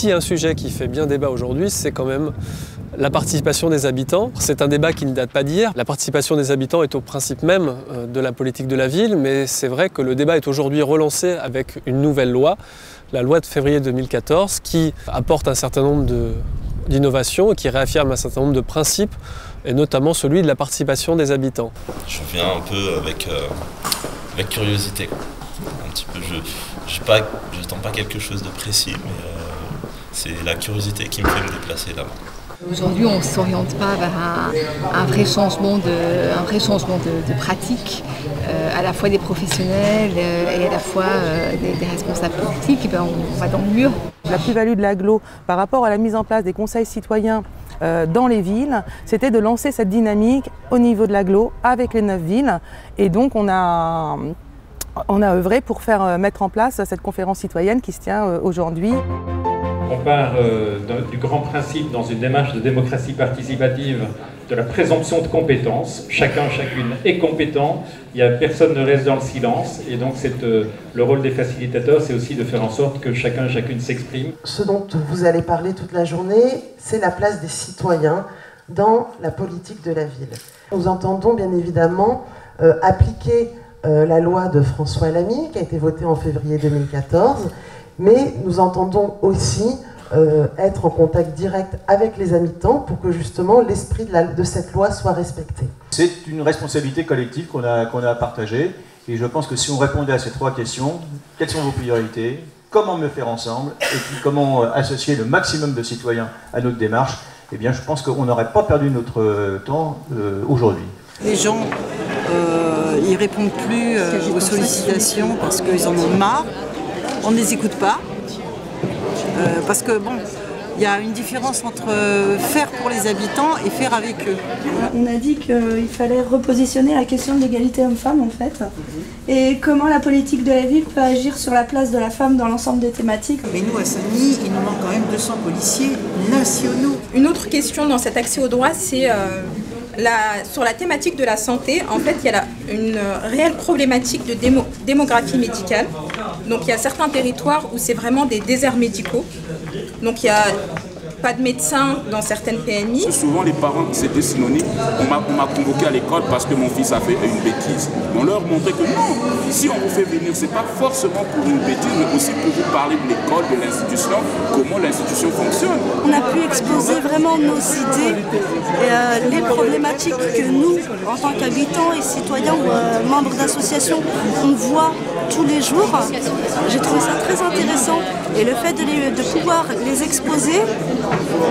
S'il y a un sujet qui fait bien débat aujourd'hui, c'est quand même la participation des habitants. C'est un débat qui ne date pas d'hier. La participation des habitants est au principe même de la politique de la ville, mais c'est vrai que le débat est aujourd'hui relancé avec une nouvelle loi, la loi de février 2014, qui apporte un certain nombre d'innovations et qui réaffirme un certain nombre de principes, et notamment celui de la participation des habitants. Je viens un peu avec curiosité. Un petit peu, je n'attends pas quelque chose de précis, mais c'est la curiosité qui me fait me déplacer là-bas. Aujourd'hui, on ne s'oriente pas vers un vrai changement de pratique, à la fois des professionnels et à la fois des responsables politiques. On va dans le mur. La plus-value de l'agglo par rapport à la mise en place des conseils citoyens dans les villes, c'était de lancer cette dynamique au niveau de l'agglo avec les 9 villes. Et donc on a œuvré pour faire mettre en place cette conférence citoyenne qui se tient aujourd'hui. On part du grand principe dans une démarche de démocratie participative de la présomption de compétence. Chacun, chacune est compétent, personne ne reste dans le silence et donc le rôle des facilitateurs, c'est aussi de faire en sorte que chacun, chacune s'exprime. Ce dont vous allez parler toute la journée, c'est la place des citoyens dans la politique de la ville. Nous entendons bien évidemment appliquer la loi de François Lamy qui a été votée en février 2014, mais nous entendons aussi être en contact direct avec les habitants pour que justement l'esprit de cette loi soit respecté. C'est une responsabilité collective qu'on a partagée et je pense que si on répondait à ces 3 questions, quelles sont vos priorités, comment mieux faire ensemble et puis comment associer le maximum de citoyens à notre démarche, eh bien je pense qu'on n'aurait pas perdu notre temps aujourd'hui. Les gens ils répondent plus aux sollicitations parce qu'ils en ont marre. On ne les écoute pas, parce que bon, il y a une différence entre faire pour les habitants et faire avec eux. On a dit qu'il fallait repositionner la question de l'égalité homme-femme en fait, et comment la politique de la ville peut agir sur la place de la femme dans l'ensemble des thématiques. Mais nous à Saint-Denis, il nous manque quand même 200 policiers nationaux. Une autre question dans cet accès au droit, c'est sur la thématique de la santé. En fait, il y a une réelle problématique de démographie médicale. Donc il y a certains territoires où c'est vraiment des déserts médicaux. Donc il n'y a pas de médecins dans certaines PMI. Souvent les parents, c'était synonyme. On m'a convoqué à l'école parce que mon fils a fait une bêtise. On leur montrait que non, si on vous fait venir, c'est pas forcément pour une bêtise, mais aussi pour vous parler de l'école, de l'institution, comment l'institution fonctionne. On a pu exposer vraiment nos idées et les problématiques que nous, en tant qu'habitants et citoyens ou membres d'associations, on voit tous les jours. J'ai trouvé ça très intéressant et le fait de pouvoir les exposer,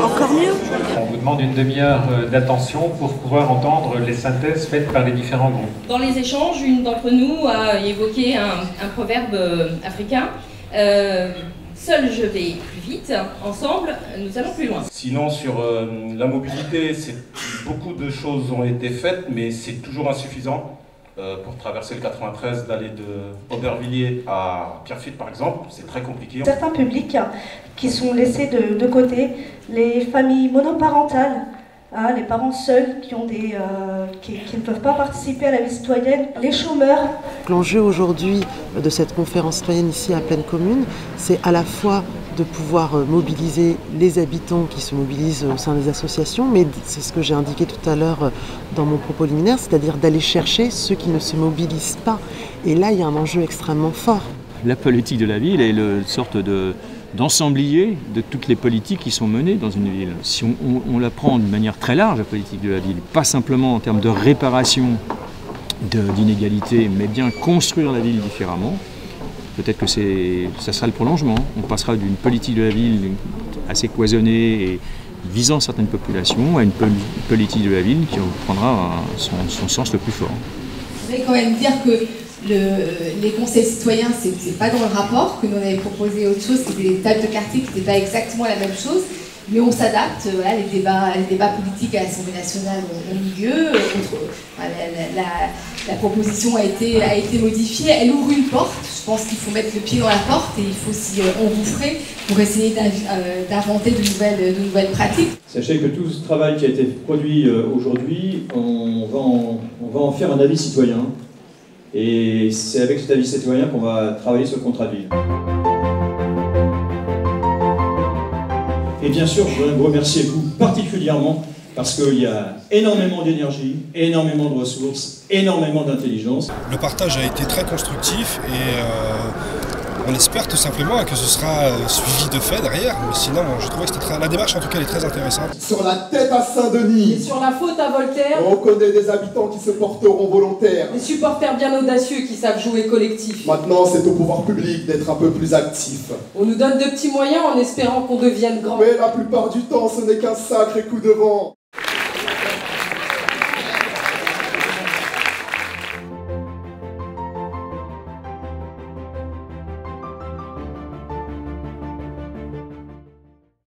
encore mieux. On vous demande une demi-heure d'attention pour pouvoir entendre les synthèses faites par les différents groupes. Dans les échanges, une d'entre nous a évoqué un proverbe africain. Seul je vais plus vite, ensemble nous allons plus loin. Sinon sur la mobilité, beaucoup de choses ont été faites, mais c'est toujours insuffisant. Pour traverser le 93, d'aller de Aubervilliers à Pierrefitte par exemple, c'est très compliqué. Certains publics qui sont laissés de côté, les familles monoparentales, les parents seuls qui ne peuvent pas participer à la vie citoyenne, les chômeurs. L'enjeu aujourd'hui de cette conférence citoyenne ici à Plaine Commune, c'est à la fois de pouvoir mobiliser les habitants qui se mobilisent au sein des associations, mais c'est ce que j'ai indiqué tout à l'heure dans mon propos liminaire, c'est-à-dire d'aller chercher ceux qui ne se mobilisent pas. Et là, il y a un enjeu extrêmement fort. La politique de la ville est une sorte d'ensemblier de toutes les politiques qui sont menées dans une ville. Si on la prend de manière très large, la politique de la ville, pas simplement en termes de réparation d'inégalités, mais bien construire la ville différemment, peut-être que ça sera le prolongement. On passera d'une politique de la ville assez cloisonnée et visant certaines populations à une politique de la ville qui prendra son sens le plus fort. Je voudrais quand même dire que les conseils citoyens, c'est pas dans le rapport que nous on avait proposé autre chose, c'était des tables de quartier qui n'étaient pas exactement la même chose, mais on s'adapte. Voilà, les débats politiques à l'Assemblée nationale ont eu lieu. La proposition a été modifiée, elle ouvre une porte. Je pense qu'il faut mettre le pied dans la porte et il faut s'y engouffrer pour essayer d'inventer de nouvelles pratiques. Sachez que tout ce travail qui a été produit aujourd'hui, on va en faire un avis citoyen. Et c'est avec cet avis citoyen qu'on va travailler sur le contrat de ville. bien sûr, je voudrais vous remercier vous particulièrement parce qu'il y a énormément d'énergie, énormément de ressources, énormément d'intelligence. Le partage a été très constructif et on espère tout simplement que ce sera suivi de fait derrière. Mais sinon, je trouvais que la démarche en tout cas elle est très intéressante. Sur la tête à Saint-Denis. Et sur la faute à Voltaire. On connaît des habitants qui se porteront volontaires. Des supporters bien audacieux qui savent jouer collectif. Maintenant, c'est au pouvoir public d'être un peu plus actif. On nous donne de petits moyens en espérant qu'on devienne grand. Mais la plupart du temps, ce n'est qu'un sacré coup de vent.